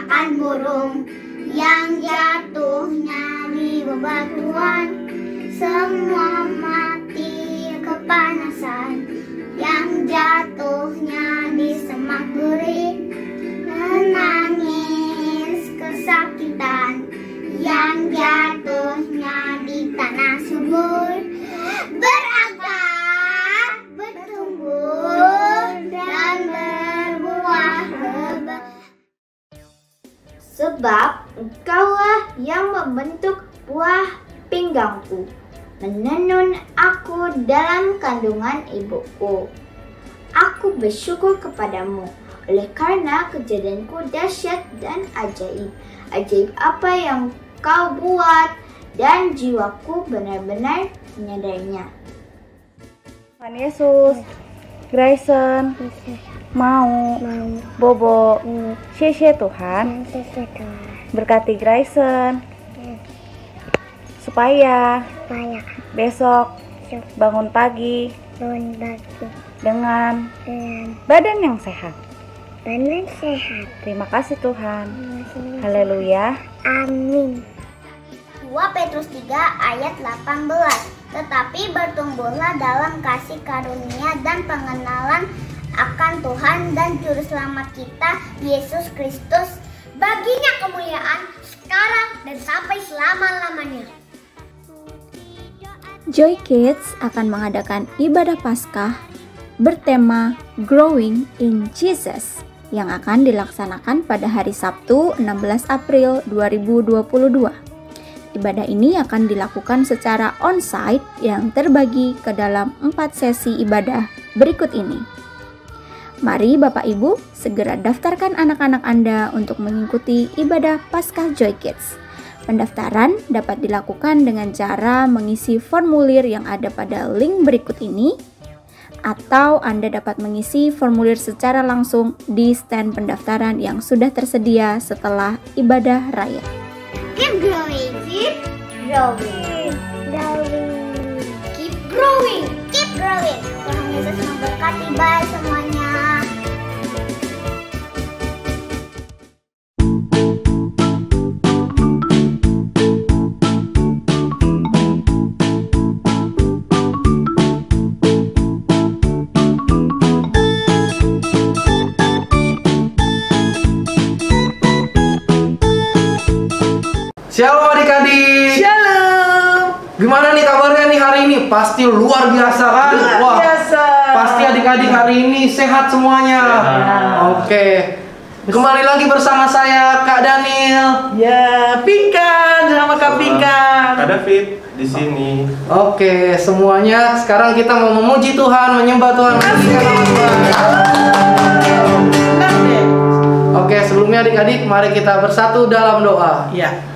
makan burung, yang jatuhnya di bebatuan, semua mati kepanasan, yang jatuhnya di semak duri, menangis kesakitan, yang jatuhnya di tanah subur, berakar, bertumbuh, dan berbuah lebat. Sebab engkaulah yang membentuk buah pinggangku, menenun aku dalam kandungan ibuku. Aku bersyukur kepadamu, oleh karena kejadianku dahsyat dan ajaib. Ajaib apa yang kau buat, dan jiwaku benar-benar menyadarinya. Tuhan Yesus, Grayson, mau, Bobo, Sheshe Tuhan, berkati Grayson, supaya besok bangun pagi dengan badan yang sehat. Terima kasih Tuhan. Haleluya. Amin. 2 Petrus 3 ayat 18. Tetapi bertumbuhlah dalam kasih karunia dan pengenalan akan Tuhan dan Juru Selamat kita, Yesus Kristus. Baginya kemuliaan sekarang dan sampai selama-lamanya. Joy Kids akan mengadakan ibadah Paskah bertema Growing in Jesus yang akan dilaksanakan pada hari Sabtu 16 April 2022. Ibadah ini akan dilakukan secara on-site yang terbagi ke dalam 4 sesi ibadah berikut ini. Mari Bapak Ibu segera daftarkan anak-anak Anda untuk mengikuti ibadah Paskah Joy Kids. Pendaftaran dapat dilakukan dengan cara mengisi formulir yang ada pada link berikut ini, atau Anda dapat mengisi formulir secara langsung di stand pendaftaran yang sudah tersedia setelah ibadah raya. Keep growing, keep growing, keep growing, keep growing. Tuhan Yesus memberkati. Bye semuanya. Shalom adik-adik. Shalom. Gimana nih kabarnya nih hari ini? Pasti luar biasa kan? Luar biasa. Pasti adik-adik hari ini sehat semuanya. Oke. Kembali lagi bersama saya Kak Daniel. Ya, Pinkan sama Kak Pinkan. Kak David di sini. Oke, semuanya sekarang kita mau memuji Tuhan, menyembah Tuhan, meninggikan nama Tuhan. Benar deh. Oke, sebelumnya adik-adik mari kita bersatu dalam doa. Ya.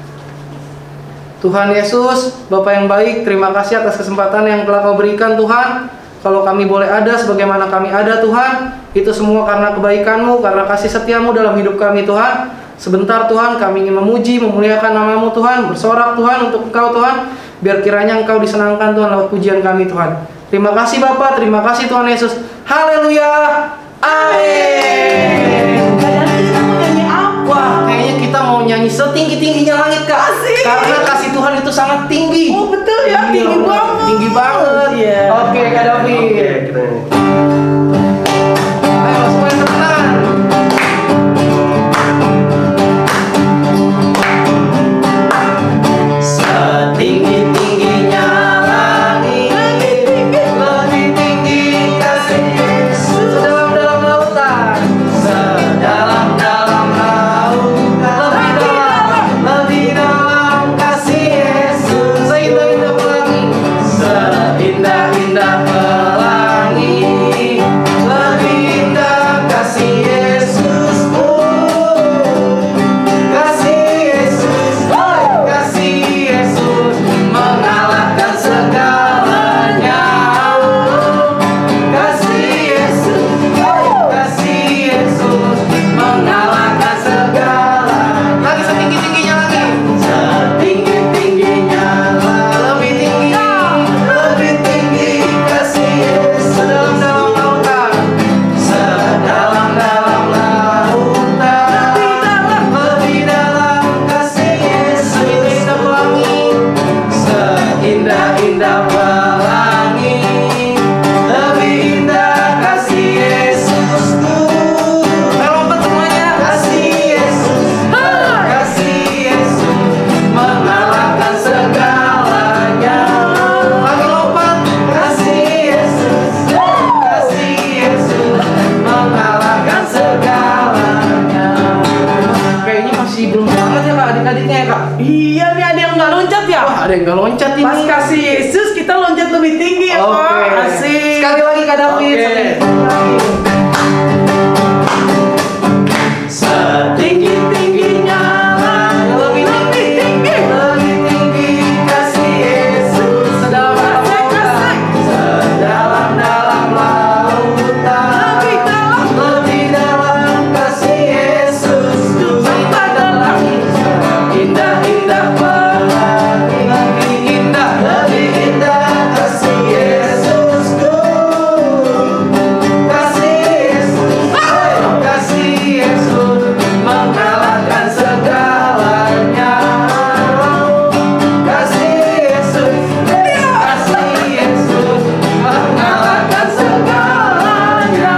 Tuhan Yesus, Bapa yang baik, terima kasih atas kesempatan yang telah Kau berikan Tuhan. Kalau kami boleh ada sebagaimana kami ada Tuhan, itu semua karena kebaikan-Mu, karena kasih setia-Mu dalam hidup kami Tuhan. Sebentar Tuhan, kami ingin memuji, memuliakan nama-Mu Tuhan, bersorak Tuhan untuk Engkau Tuhan, biar kiranya Engkau disenangkan Tuhan lewat pujian kami Tuhan. Terima kasih Bapa, terima kasih Tuhan Yesus. Haleluya. Amin. Wah, kayaknya kita mau nyanyi setinggi-tingginya langit Kak. Asik. Karena kasih Tuhan itu sangat tinggi. Oh betul ya, tinggi banget. Tinggi banget. Iya. Oke, Kak David. Oke, kita Ayo semuanya tepuk tangan. Setinggi-tingginya langit, lebih tinggi kasih Yesus. Sedalam-dalam lautan, sedalam-dalam lautan, lebih dalam kasih Yesus. Ada yang gak loncat ini. Pas kasih Yesus kita loncat lebih tinggi ya, Oke. Pak. Asik. Sekali lagi Kak David. Oke. Setinggi-tingginya lebih tinggi, lebih tinggi kasih Yesus. Sedalam-dalam lautan, lebih dalam kasih Yesus. Indah dalam indah-indah pelangi, lebih indah kasih Yesusku. Kasih Yesus, kasih Yesus mengalahkan segalanya. Kasih Yesus mengalahkan segalanya.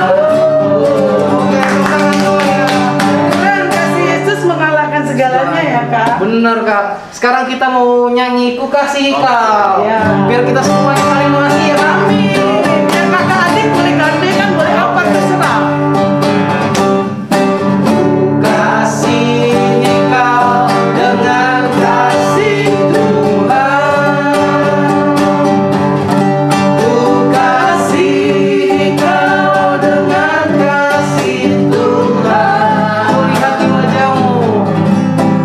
Keren, kasih Yesus mengalahkan segalanya ya, Kak. Bener Kak. Sekarang kita mau nyanyi Ku Kasih Kau. Ya. Biar kita semuanya saling mengasihi ya Kak. Ya, kakak adik boleh gandengan, boleh apa terserah. Kasihi kau dengan kasih Tuhan. Ku kasihi kau dengan kasih Tuhan.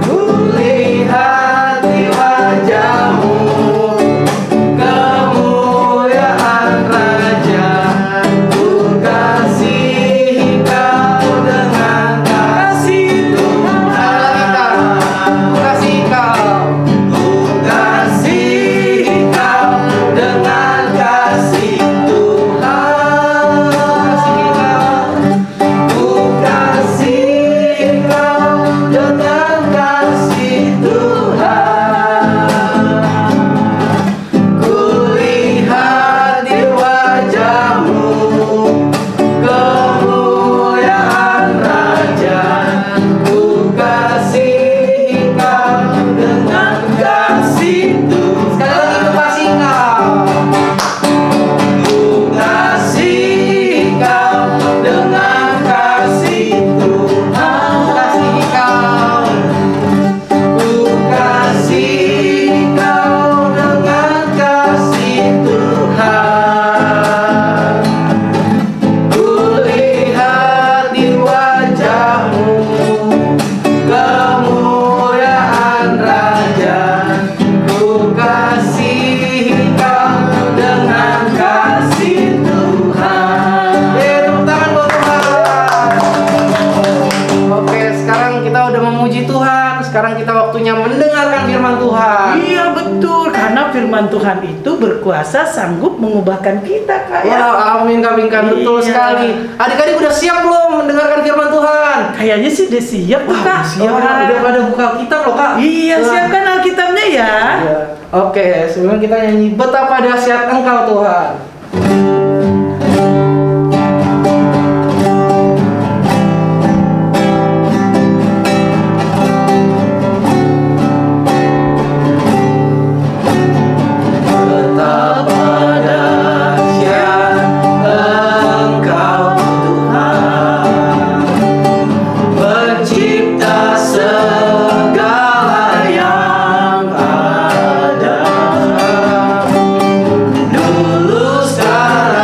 Ku lihat di wajahmu, ku lihat di wajahmu kemuliaan Raja. Ku kasihi kau dengan kasih Tuhan. Ku kasih kau, ku kasih kau dengan kasih Tuhan. Ku kasih kau dengan kasih Tuhan. Ku lihat di wajahmu kemuliaan Raja. Ku kasihi kau dengan kasih Tuhan. Sekali lagi ku kasih kau. Ku kasih kau dengan kasih Tuhan. Ku kasih kau dengan kasih Tuhan. Ku lihat di wajahmu kemuliaan Raja. Ku kasihi kau dengan kasih Tuhan. Tepuk tangan buat Tuhan. Oke, sekarang kita udah memuji Tuhan. Sekarang kita waktunya mendengarkan firman Tuhan. Iya betul, karena firman Tuhan itu berkuasa sanggup mengubahkan kita, Kak ya. Wah, amin Kak Bingkan, betul Iya. sekali. Adik-adik udah siap belum mendengarkan firman Tuhan? Kayaknya sih udah siap tuh, Kak. Siap, Wah. udah pada buka kitab loh Kak. Iya, Wah. siapkan Alkitabnya ya. Iya. Oke, sebelum kita nyanyi betapa dahsyat Engkau Tuhan. Betapa dahsyat Engkau Tuhan, pencipta segala yang ada. Dulu, sekarang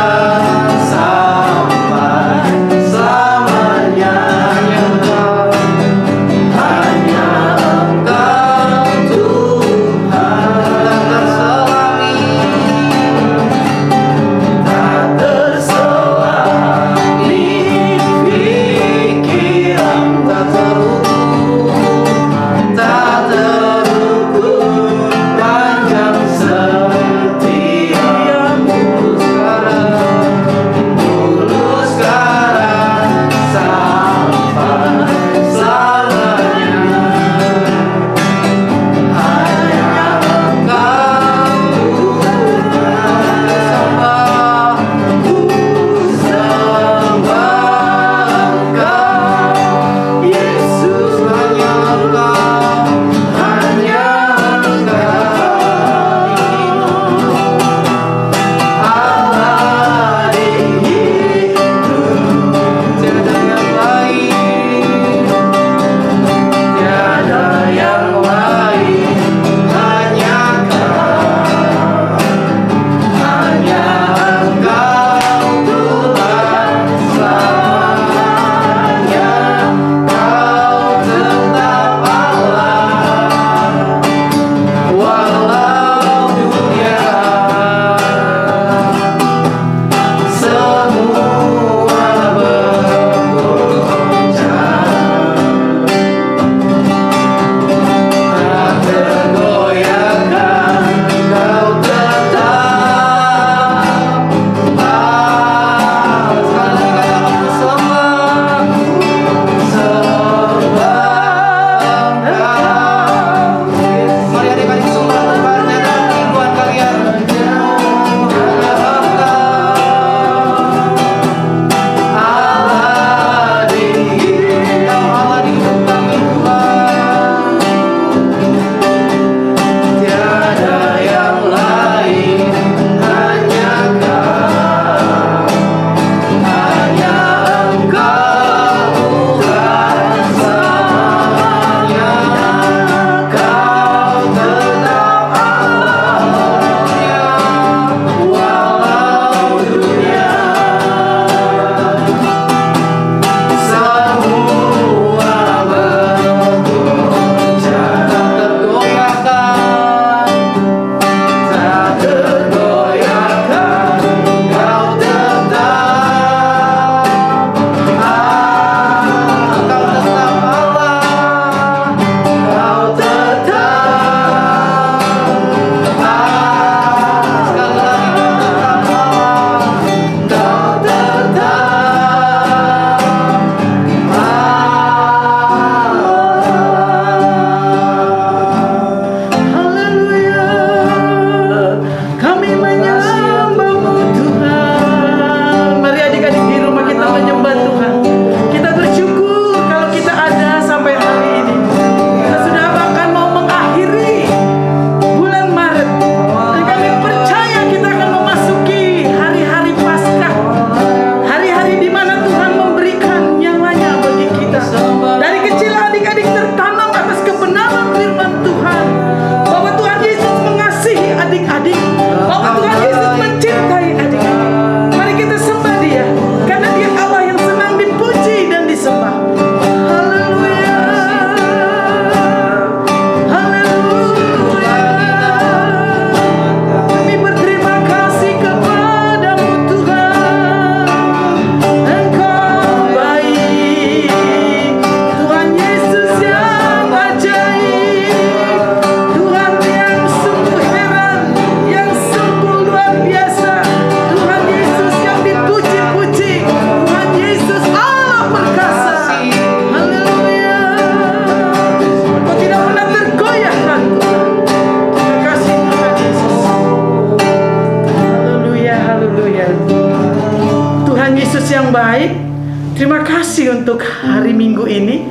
kasih untuk hari Minggu ini.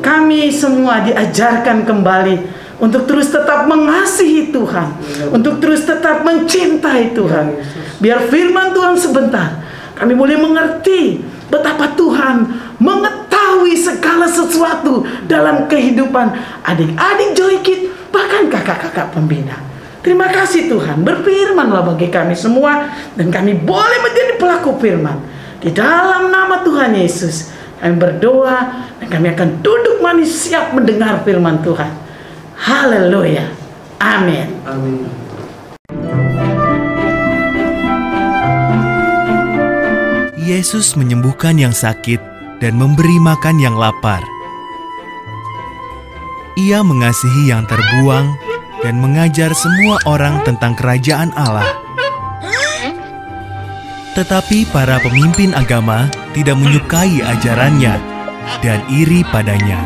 Kami semua diajarkan kembali untuk terus tetap mengasihi Tuhan, untuk terus tetap mencintai Tuhan. Biar firman Tuhan sebentar kami boleh mengerti betapa Tuhan mengetahui segala sesuatu dalam kehidupan adik-adik Joykid, bahkan kakak-kakak pembina. Terima kasih Tuhan, berfirmanlah bagi kami semua dan kami boleh menjadi pelaku firman. Di dalam nama Tuhan Yesus kami berdoa dan kami akan duduk manis siap mendengar firman Tuhan. Haleluya. Amin. Amin. Yesus menyembuhkan yang sakit dan memberi makan yang lapar. Ia mengasihi yang terbuang dan mengajar semua orang tentang kerajaan Allah. Tetapi para pemimpin agama tidak menyukai ajarannya dan iri padanya.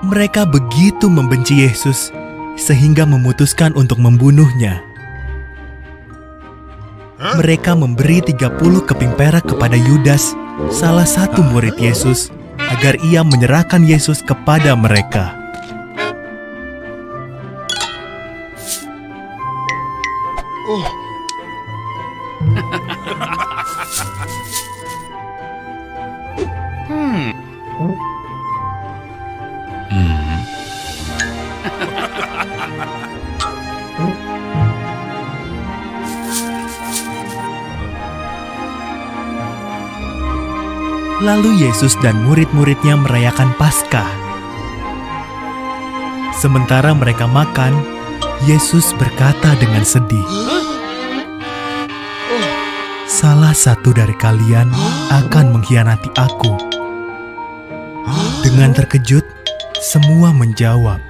Mereka begitu membenci Yesus sehingga memutuskan untuk membunuhnya. Mereka memberi 30 keping perak kepada Yudas, salah satu murid Yesus, agar ia menyerahkan Yesus kepada mereka. Lalu Yesus dan murid-muridnya merayakan Paskah. Sementara mereka makan, Yesus berkata dengan sedih, "Salah satu dari kalian akan mengkhianati aku." Dengan terkejut, semua menjawab,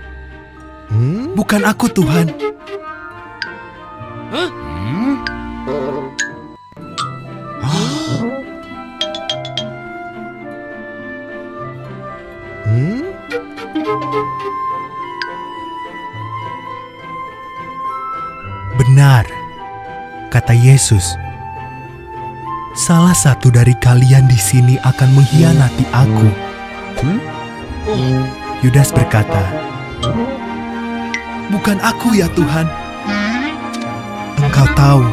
"Bukan aku, Tuhan." "Benar," kata Yesus. "Salah satu dari kalian di sini akan mengkhianati aku." Yudas berkata, "Bukan aku ya Tuhan." "Engkau tahu,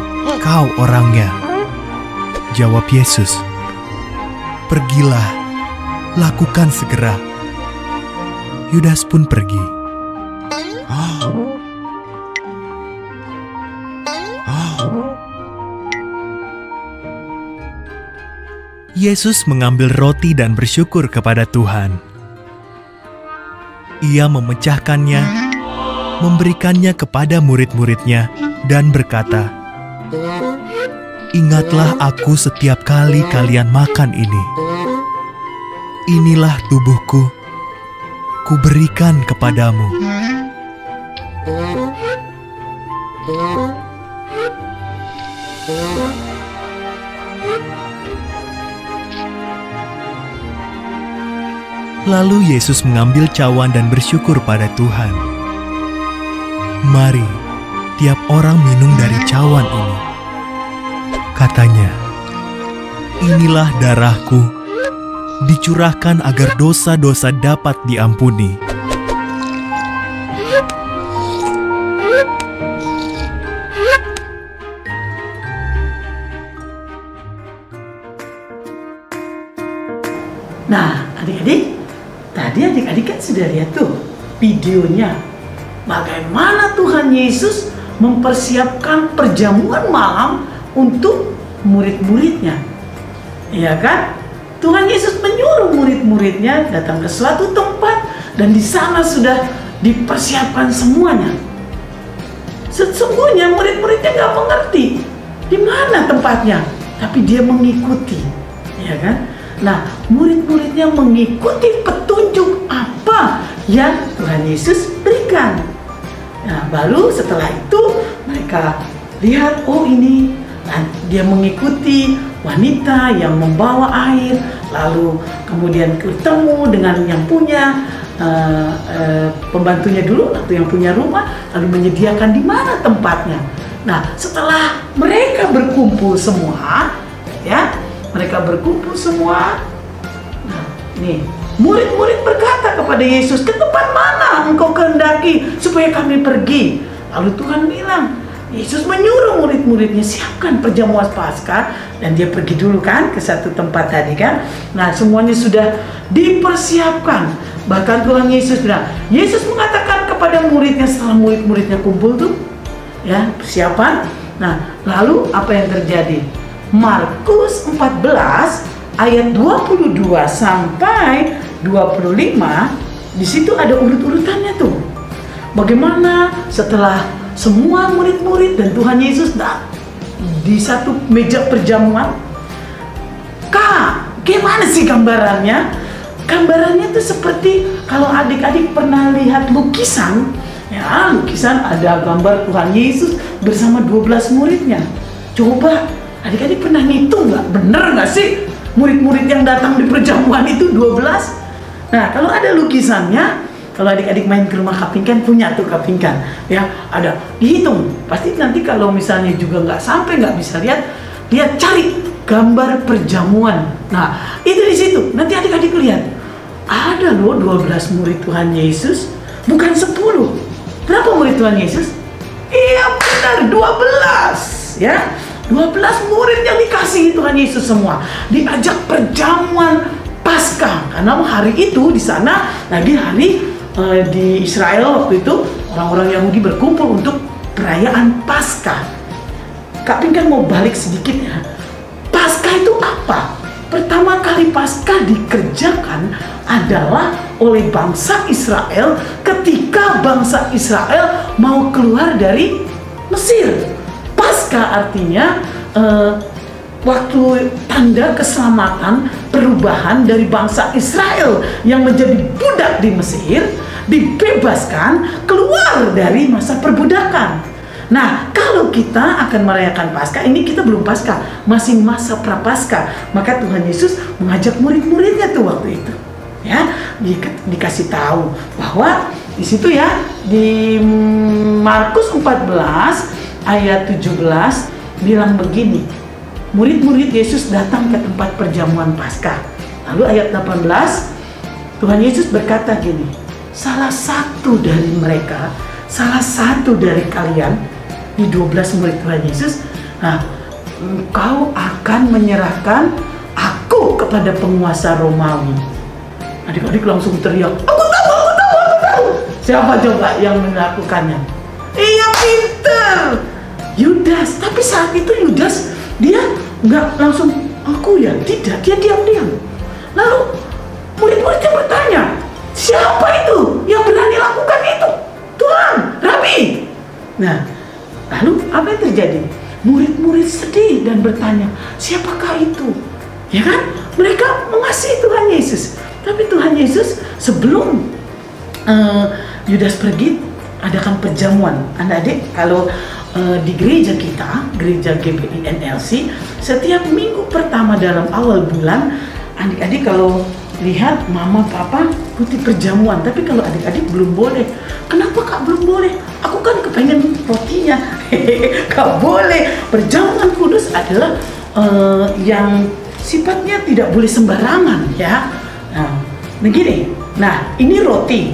kau orangnya," jawab Yesus. "Pergilah, lakukan segera." Yudas pun pergi. Yesus mengambil roti dan bersyukur kepada Tuhan. Ia memecahkannya, memberikannya kepada murid-muridnya, dan berkata, "Ingatlah aku setiap kali kalian makan ini. Inilah tubuhku, kuberikan kepadamu." Lalu Yesus mengambil cawan dan bersyukur pada Tuhan. "Mari, tiap orang minum dari cawan ini," katanya. "Inilah darahku, dicurahkan agar dosa-dosa dapat diampuni." Nah, adik-adik, tadi adik-adik kan sudah lihat tuh videonya. Bagaimana Tuhan Yesus mempersiapkan perjamuan malam untuk murid-muridnya. Iya kan? Tuhan Yesus menyuruh murid-muridnya datang ke suatu tempat dan di sana sudah dipersiapkan semuanya. Sesungguhnya murid-muridnya nggak mengerti di mana tempatnya, tapi dia mengikuti, ya kan? Nah, murid-muridnya mengikuti petunjuk apa yang Tuhan Yesus berikan. Nah, baru setelah itu mereka lihat, oh ini dia mengikuti wanita yang membawa air, lalu kemudian ketemu dengan yang punya pembantunya dulu atau yang punya rumah, lalu menyediakan di mana tempatnya. Nah, setelah mereka berkumpul semua, ya, nah, nih, murid-murid berkata kepada Yesus, ke tempat mana engkau kehendaki supaya kami pergi? Lalu Tuhan bilang, Yesus menyuruh murid-muridnya siapkan perjamuan Paskah, dan dia pergi dulu kan ke satu tempat tadi kan. Nah, semuanya sudah dipersiapkan. Bahkan Tuhan Yesus bilang, Yesus mengatakan kepada muridnya setelah murid-muridnya kumpul tuh, ya, persiapan. Nah, lalu apa yang terjadi? Markus 14 ayat 22 sampai 25, di situ ada urut-urutannya tuh. Bagaimana setelah semua murid-murid dan Tuhan Yesus di satu meja perjamuan. Kak, gimana sih gambarannya? Gambarannya tuh seperti kalau adik-adik pernah lihat lukisan, ya, lukisan ada gambar Tuhan Yesus bersama 12 muridnya. Coba adik-adik pernah ngitung nggak? Bener nggak sih murid-murid yang datang di perjamuan itu 12? Nah, kalau ada lukisannya, kalau adik-adik main ke rumah Kapingkan, punya tuh Kapingkan, ya, ada dihitung. Pasti nanti kalau misalnya juga nggak sampai, nggak bisa lihat, cari gambar perjamuan. Nah, itu di situ. Nanti adik-adik lihat, ada loh 12 murid Tuhan Yesus, bukan 10. Berapa murid Tuhan Yesus? Iya benar, 12, ya. 12 murid yang dikasihi Tuhan Yesus semua diajak perjamuan Paskah, karena hari itu di sana lagi hari di Israel waktu itu orang-orang Yahudi berkumpul untuk perayaan Paskah. Kak Pinkan mau balik sedikit ya. Paskah itu apa? Pertama kali Paskah dikerjakan adalah oleh bangsa Israel ketika bangsa Israel mau keluar dari Mesir. Paskah artinya waktu tanda keselamatan, perubahan dari bangsa Israel yang menjadi budak di Mesir, dibebaskan keluar dari masa perbudakan. Nah, kalau kita akan merayakan Paskah, ini kita belum Paskah, masih masa Prapaskah. Maka Tuhan Yesus mengajak murid-muridnya tuh waktu itu, ya, dikasih tahu bahwa di situ ya, di Markus 14 ayat 17 bilang begini. Murid-murid Yesus datang ke tempat perjamuan Paskah. Lalu ayat 18, Tuhan Yesus berkata gini, salah satu dari mereka, salah satu dari kalian, di 12 murid Tuhan Yesus, nah, engkau akan menyerahkan aku kepada penguasa Romawi. Adik-adik langsung teriak, aku tahu. Siapa coba yang melakukannya? Iya, pinter, Yudas. Tapi saat itu Yudas, dia nggak langsung aku ya, tidak, dia diam-diam. Lalu murid-muridnya bertanya, siapa itu yang berani lakukan itu? Tuhan, Rabi. Nah, lalu apa yang terjadi? Murid-murid sedih dan bertanya, siapakah itu? Ya kan? Mereka mengasihi Tuhan Yesus. Tapi Tuhan Yesus sebelum Yudas pergi, adakan perjamuan. Adik-adik, kalau di gereja kita, gereja GBI NLC, setiap minggu pertama dalam awal bulan, adik-adik kalau lihat mama papa putih perjamuan, tapi kalau adik-adik belum boleh. Kenapa Kak belum boleh? Aku kan kepengen rotinya. Kak boleh. Perjamuan kudus adalah yang sifatnya tidak boleh sembarangan, ya. Nah, begini. Nah, ini roti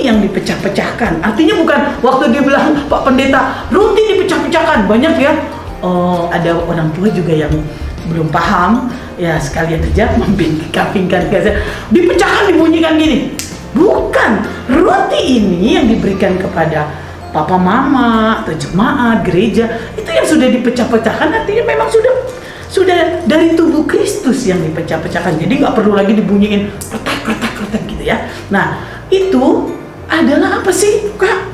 yang dipecah-pecahkan. Artinya bukan waktu dia bilang, Pak Pendeta, roti dipecah-pecahkan. Banyak ya, ada orang tua juga yang belum paham, ya sekalian aja membingkapingkan, dipecahkan, dibunyikan gini. Bukan, roti ini yang diberikan kepada papa mama atau jemaat gereja, itu yang sudah dipecah-pecahkan, artinya memang sudah dari tubuh Kristus yang dipecah-pecahkan. Jadi nggak perlu lagi dibunyiin kretek gitu ya. Nah, itu adalah apa sih, Kak?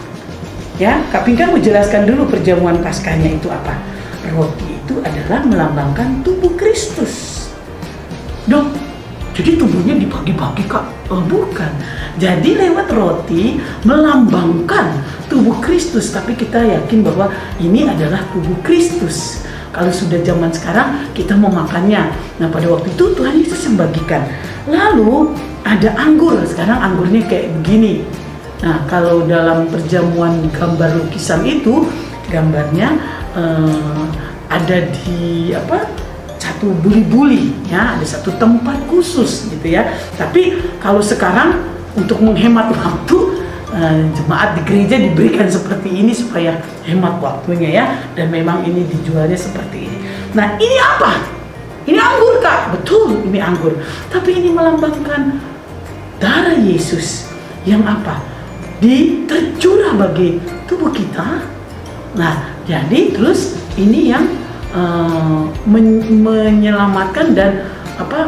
Ya, Kak Pinkan mau jelaskan dulu perjamuan Paskahnya itu apa. Roti itu adalah melambangkan tubuh Kristus. Dong, jadi tubuhnya dibagi-bagi, Kak? Oh, bukan. Jadi lewat roti melambangkan tubuh Kristus, tapi kita yakin bahwa ini adalah tubuh Kristus. Kalau sudah zaman sekarang kita mau makannya. Nah pada waktu itu Tuhan Yesus yang bagikan. Lalu ada anggur, sekarang anggurnya kayak begini. Nah kalau dalam perjamuan gambar lukisan itu gambarnya ada di satu buli-buli ya, ada satu tempat khusus gitu ya. Tapi kalau sekarang untuk menghemat waktu, jemaat di gereja diberikan seperti ini supaya hemat waktunya ya, dan memang ini dijualnya seperti ini. Nah ini apa? Ini anggur Kak, betul ini anggur. Tapi ini melambangkan darah Yesus yang apa? Tercurah bagi tubuh kita. Nah jadi terus ini yang menyelamatkan dan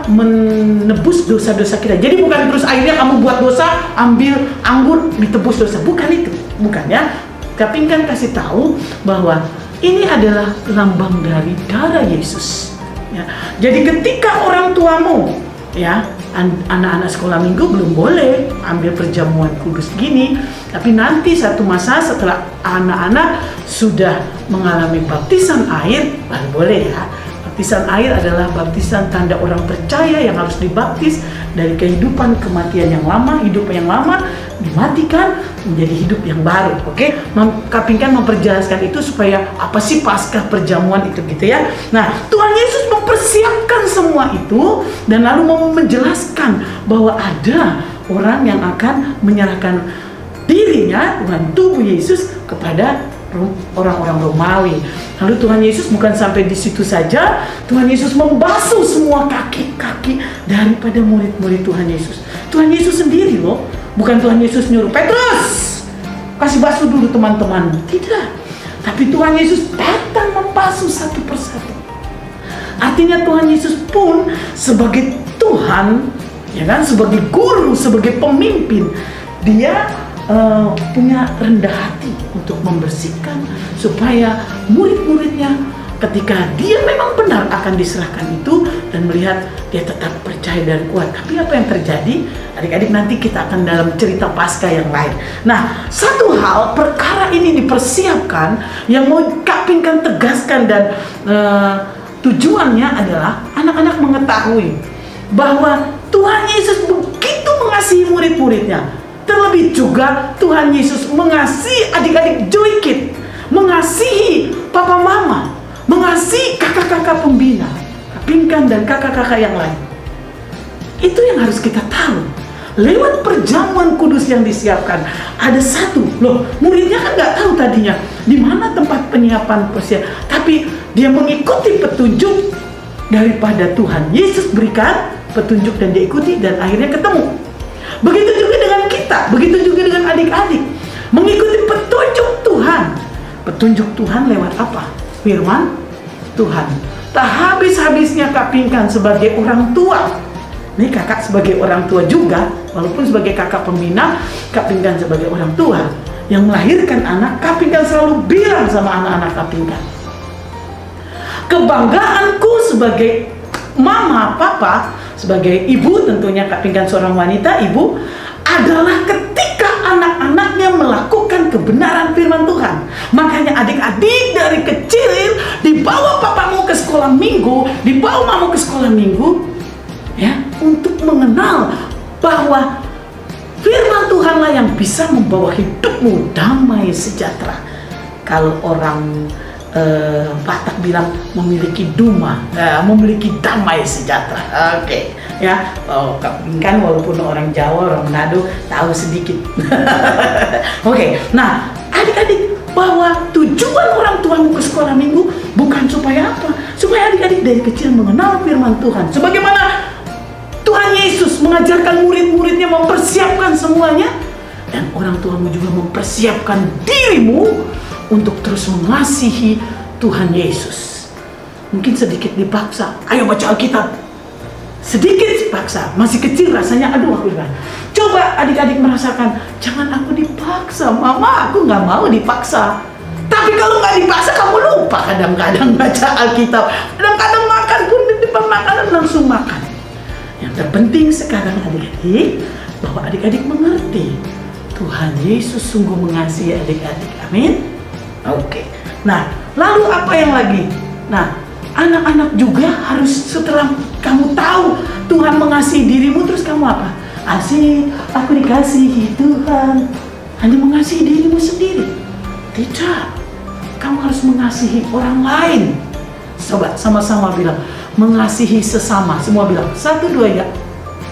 menebus dosa-dosa kita. Jadi bukan terus akhirnya kamu buat dosa, ambil anggur ditebus dosa. Bukan itu, bukan ya. Tapi kan kasih tahu bahwa ini adalah lambang dari darah Yesus. Ya. Jadi ketika orang tuamu, ya, anak-anak sekolah minggu belum boleh ambil perjamuan kudus gini, tapi nanti satu masa setelah anak-anak sudah mengalami baptisan air baru boleh ya. Baptisan air adalah baptisan tanda orang percaya yang harus dibaptis dari kehidupan kematian yang lama, hidup yang lama dimatikan menjadi hidup yang baru. Oke, Kapingkan memperjelaskan itu supaya apa sih Paskah perjamuan itu gitu ya. Nah, Tuhan Yesus mempersiapkan semua itu dan lalu mau menjelaskan bahwa ada orang yang akan menyerahkan dirinya dengan tubuh Yesus kepada orang-orang Romawi. Lalu Tuhan Yesus bukan sampai di situ saja, Tuhan Yesus membasuh semua kaki-kaki daripada murid-murid Tuhan Yesus. Tuhan Yesus sendiri loh, bukan Tuhan Yesus nyuruh Petrus kasih basuh dulu teman-teman, tidak. Tapi Tuhan Yesus datang membasuh satu persatu. Artinya Tuhan Yesus pun sebagai Tuhan, ya kan, sebagai guru, sebagai pemimpin, dia punya rendah hati untuk membersihkan supaya murid-muridnya ketika dia memang benar akan diserahkan itu dan melihat dia tetap percaya dan kuat. Tapi apa yang terjadi? Adik-adik nanti kita akan dalam cerita Paskah yang lain. Nah, satu hal perkara ini dipersiapkan yang mau Kapingkan tegaskan dan tujuannya adalah anak-anak mengetahui bahwa Tuhan Yesus begitu mengasihi murid-muridnya. Terlebih juga Tuhan Yesus mengasihi adik-adik Joy Kid, mengasihi papa mama, mengasihi kakak-kakak pembina, Kapingkan dan kakak-kakak yang lain. Itu yang harus kita tahu. Lewat perjamuan kudus yang disiapkan, ada satu loh, muridnya kan nggak tahu tadinya di mana tempat penyiapan persiapan, tapi dia mengikuti petunjuk daripada Tuhan Yesus berikan petunjuk dan dia ikuti dan akhirnya ketemu. Begitu juga dengan kita, begitu juga dengan adik-adik, mengikuti petunjuk Tuhan. Petunjuk Tuhan lewat apa? Firman Tuhan. Tak habis-habisnya Kapingkan sebagai orang tua. Ini kakak sebagai orang tua juga, walaupun sebagai kakak pembina, Kapingkan sebagai orang tua yang melahirkan anak. Kapingkan selalu bilang sama anak-anak Kapingkan, kebanggaanku sebagai mama, papa, sebagai ibu, tentunya Kapingkan seorang wanita, ibu, adalah ketika anak-anaknya melakukan kebenaran firman Tuhan. Makanya adik-adik dari kecil dibawa papamu ke sekolah minggu, dibawa mamamu ke sekolah minggu, ya, untuk mengenal bahwa firman Tuhanlah yang bisa membawa hidupmu damai sejahtera. Kalau orang Batak bilang memiliki duma, memiliki damai sejahtera. Oke, ya. Kan walaupun orang Jawa, orang Manado tahu sedikit. Oke, nah adik-adik, bahwa tujuan orang tuamu ke sekolah minggu bukan supaya apa? Supaya adik-adik dari kecil mengenal firman Tuhan. Sebagaimana Tuhan Yesus mengajarkan murid-muridnya mempersiapkan semuanya, dan orang tuamu juga mempersiapkan dirimu untuk terus mengasihi Tuhan Yesus. Mungkin sedikit dipaksa, ayo baca Alkitab. Sedikit dipaksa, masih kecil rasanya, aduh aku bilang. Coba adik-adik merasakan, jangan aku dipaksa, mama, aku nggak mau dipaksa. Tapi kalau nggak dipaksa, kamu lupa kadang-kadang baca Alkitab. Kadang-kadang makan pun di depan makanan langsung makan. Yang terpenting sekarang adik-adik, bahwa adik-adik mengerti Tuhan Yesus sungguh mengasihi adik-adik. Amin. Oke. Nah, lalu apa yang lagi? Nah, anak-anak juga harus setelah kamu tahu Tuhan mengasihi dirimu, terus kamu apa? Asik, aku dikasihi Tuhan. Hanya mengasihi dirimu sendiri? Tidak. Kamu harus mengasihi orang lain. Coba sama-sama bilang, mengasihi sesama. Semua bilang, 1, 2 ya.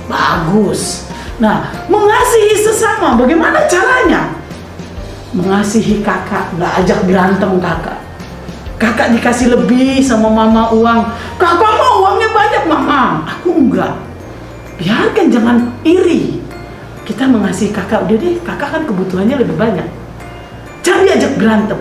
Bagus. Nah, mengasihi sesama, bagaimana caranya? Mengasihi kakak, nggak ajak berantem kakak. Kakak dikasih lebih sama mama uang. Kakak mau uangnya banyak mama. Aku enggak. Biarkan, jangan iri. Kita mengasihi kakak, udah deh, kakak kan kebutuhannya lebih banyak. Jangan diajak berantem.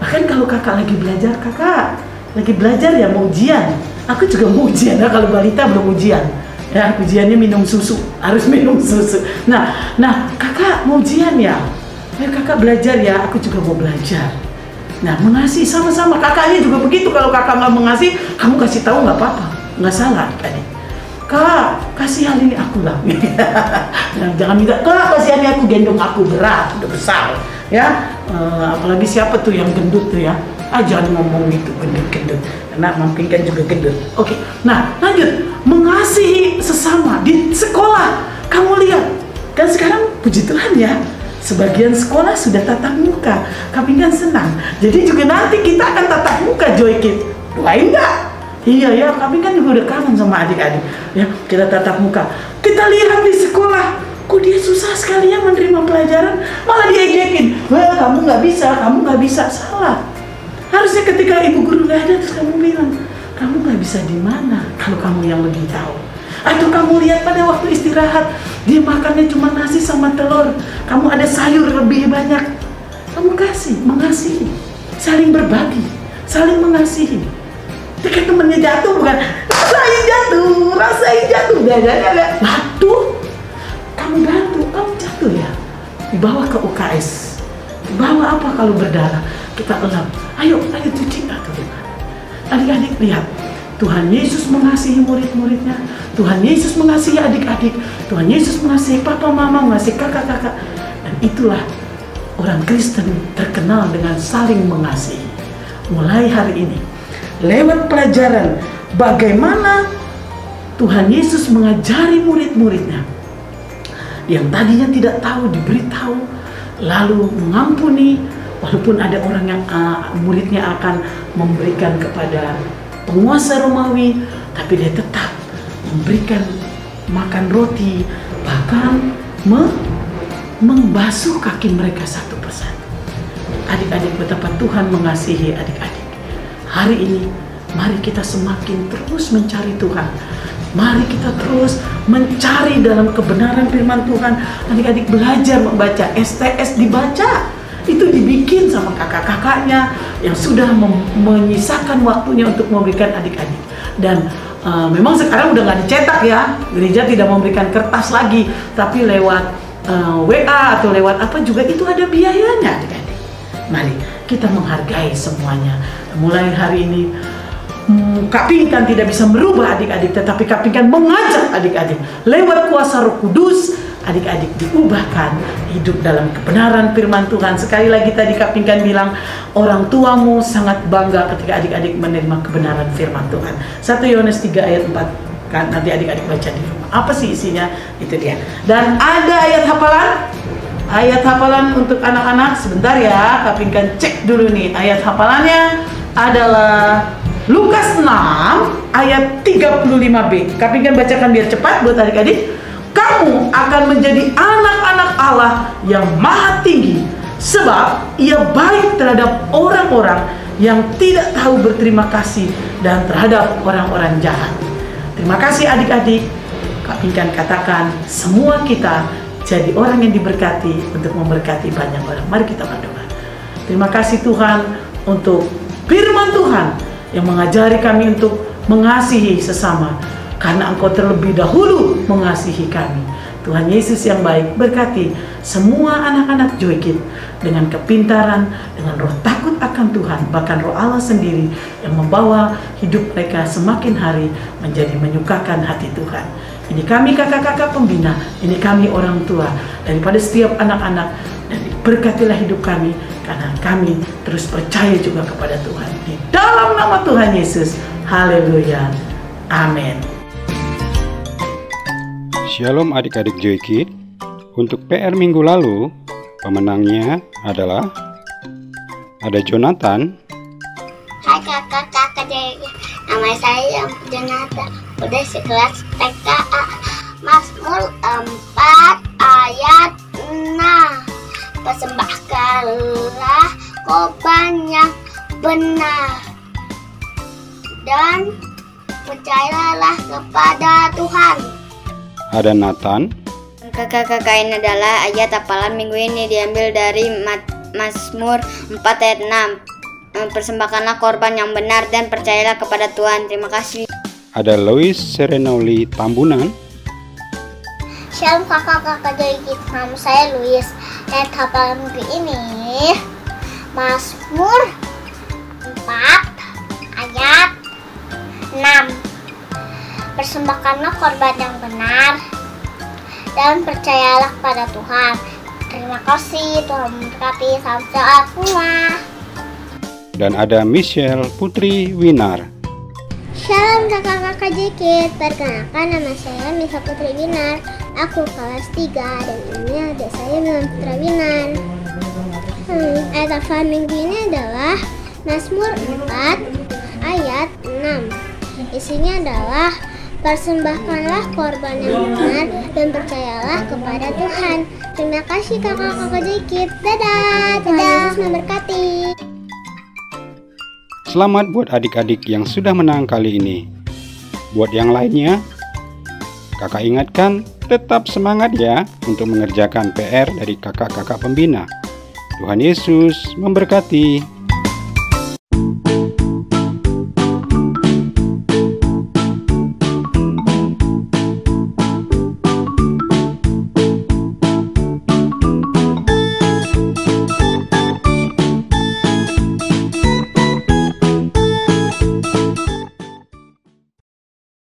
Bahkan kalau kakak lagi belajar, kakak lagi belajar ya mau ujian. Aku juga mau ujian ya, kalau balita belum ujian. Ya, ujiannya minum susu, harus minum susu. Nah, kakak mau ujian ya. Ayo kakak belajar ya, aku juga mau belajar. Nah, mengasihi sama-sama. Kakaknya juga begitu. Kalau kakak nggak mengasihi, kamu kasih tahu nggak apa-apa, nggak salah adik. Kak, kasih hal ini aku lah. Nah, jangan minta, kak kasih ini aku, gendong aku, berat, udah besar. Ya, apalagi siapa tuh yang gendut tuh ya. Jangan ngomong gitu, gendut-gendut. Karena mamping kan juga gendut. Oke, nah lanjut. Mengasihi sesama di sekolah. Kamu lihat, kan sekarang puji Tuhan ya, sebagian sekolah sudah tatap muka. Kami kan senang. Jadi juga nanti kita akan tatap muka Joy Kids. Doain nggak? Iya ya, kami kan juga udah kangen sama adik-adik. Ya, kita tatap muka. Kita lihat di sekolah, kok dia susah sekali ya menerima pelajaran, malah diejek-ejekin. Wah, kamu nggak bisa. Salah. Harusnya ketika ibu guru nggak ada, terus kamu bilang, kamu nggak bisa di mana? Kalau kamu yang lebih tahu. Atau kamu lihat pada waktu istirahat, dia makannya cuma nasi sama telur. Kamu ada sayur lebih banyak. Kamu kasih, mengasihi, saling berbagi, saling mengasihi. Ketika temennya jatuh, bukan rasain jatuh, bantu. Kamu jatuh ya. Dibawa ke UKS. Dibawa apa kalau berdarah? Kita elap. Ayo cuci atau gimana? Adik-adik lihat. Tuhan Yesus mengasihi murid-muridnya. Tuhan Yesus mengasihi adik-adik. Tuhan Yesus mengasihi papa mama, mengasihi kakak-kakak. Dan itulah orang Kristen terkenal dengan saling mengasihi. Mulai hari ini, lewat pelajaran bagaimana Tuhan Yesus mengajari murid-muridnya yang tadinya tidak tahu, diberitahu, lalu mengampuni. Walaupun ada orang yang muridnya akan memberikan kepada penguasa Romawi, tapi dia tetap memberikan makan roti, bahkan membasuh kaki mereka satu persatu. Adik-adik, betapa Tuhan mengasihi adik-adik. Hari ini, mari kita semakin terus mencari Tuhan. Mari kita terus mencari dalam kebenaran firman Tuhan. Adik-adik belajar membaca, STS dibaca. Itu dibikin sama kakak-kakaknya yang sudah menyisakan waktunya untuk memberikan adik-adik. Dan memang sekarang udah nggak dicetak ya, gereja tidak memberikan kertas lagi, tapi lewat WA atau lewat apa juga itu ada biayanya adik-adik. Mari kita menghargai semuanya. Mulai hari ini Kak Pinkan tidak bisa merubah adik-adik, tetapi Kak Pinkan mengajak adik-adik lewat kuasa Roh Kudus. Adik-adik diubahkan hidup dalam kebenaran firman Tuhan. Sekali lagi tadi Kak Pinkan bilang, orang tuamu sangat bangga ketika adik-adik menerima kebenaran firman Tuhan. 1 Yohanes 3 ayat 4 kan, nanti adik-adik baca di rumah. Apa sih isinya? Itu dia. Dan ada ayat hafalan. Ayat hafalan untuk anak-anak. Sebentar ya, Kak Pinkan cek dulu nih. Ayat hafalannya adalah Lukas 6 ayat 35b. Kak Pinkan bacakan biar cepat buat adik-adik. Kamu akan menjadi anak-anak Allah yang maha tinggi, sebab ia baik terhadap orang-orang yang tidak tahu berterima kasih dan terhadap orang-orang jahat. Terima kasih adik-adik. Kak Pinkan katakan, semua kita jadi orang yang diberkati untuk memberkati banyak orang. Mari kita berdoa. Terima kasih Tuhan untuk firman Tuhan yang mengajari kami untuk mengasihi sesama, karena Engkau terlebih dahulu mengasihi kami. Tuhan Yesus yang baik, berkati semua anak-anak Joy Kids dengan kepintaran, dengan roh takut akan Tuhan, bahkan roh Allah sendiri yang membawa hidup mereka semakin hari menjadi menyukakan hati Tuhan. Ini kami kakak-kakak pembina, ini kami orang tua, daripada setiap anak-anak Dan berkatilah hidup kami, karena kami terus percaya juga kepada Tuhan. Di dalam nama Tuhan Yesus. Haleluya. Amin. Shalom adik-adik Joy Kid. Untuk PR minggu lalu, pemenangnya adalah ada Jonathan. Hai kakak-kakak Joy, nama saya Jonathan, udah sekelas TKA. Mazmur 4 ayat 6. Persembahkanlah korban yang benar dan percayalah kepada Tuhan. Ada Nathan. Kakak-kakak, ini adalah ayat hafalan minggu ini, diambil dari Mazmur 4 ayat 6. Persembahkanlah korban yang benar dan percayalah kepada Tuhan. Terima kasih. Ada Lois Serenoli Tambunan. Shalom kakak-kakak Joy Kid, nama saya Luis. Ayat hafalan minggu ini Mazmur 4 ayat 6. Persembahkanlah korban yang benar dan percayalah kepada Tuhan. Terima kasih, Tuhan memberkati. Salam sehat semua. Dan ada Michelle Putri Winar. Shalom kakak-kakak Joy Kid, perkenalkan nama saya Misa Putri Winar. Aku kelas 3 dan ini adik saya Milan Putra Winar. Ayat hafalan minggu ini adalah Mazmur 4 ayat 6. Isinya adalah persembahkanlah korban yang benar dan percayalah kepada Tuhan. Terima kasih kakak-kakak Joy Kid. Dadah. Tuhan Yesus memberkati. Selamat buat adik-adik yang sudah menang kali ini. Buat yang lainnya, kakak ingatkan tetap semangat ya untuk mengerjakan PR dari kakak-kakak pembina. Tuhan Yesus memberkati.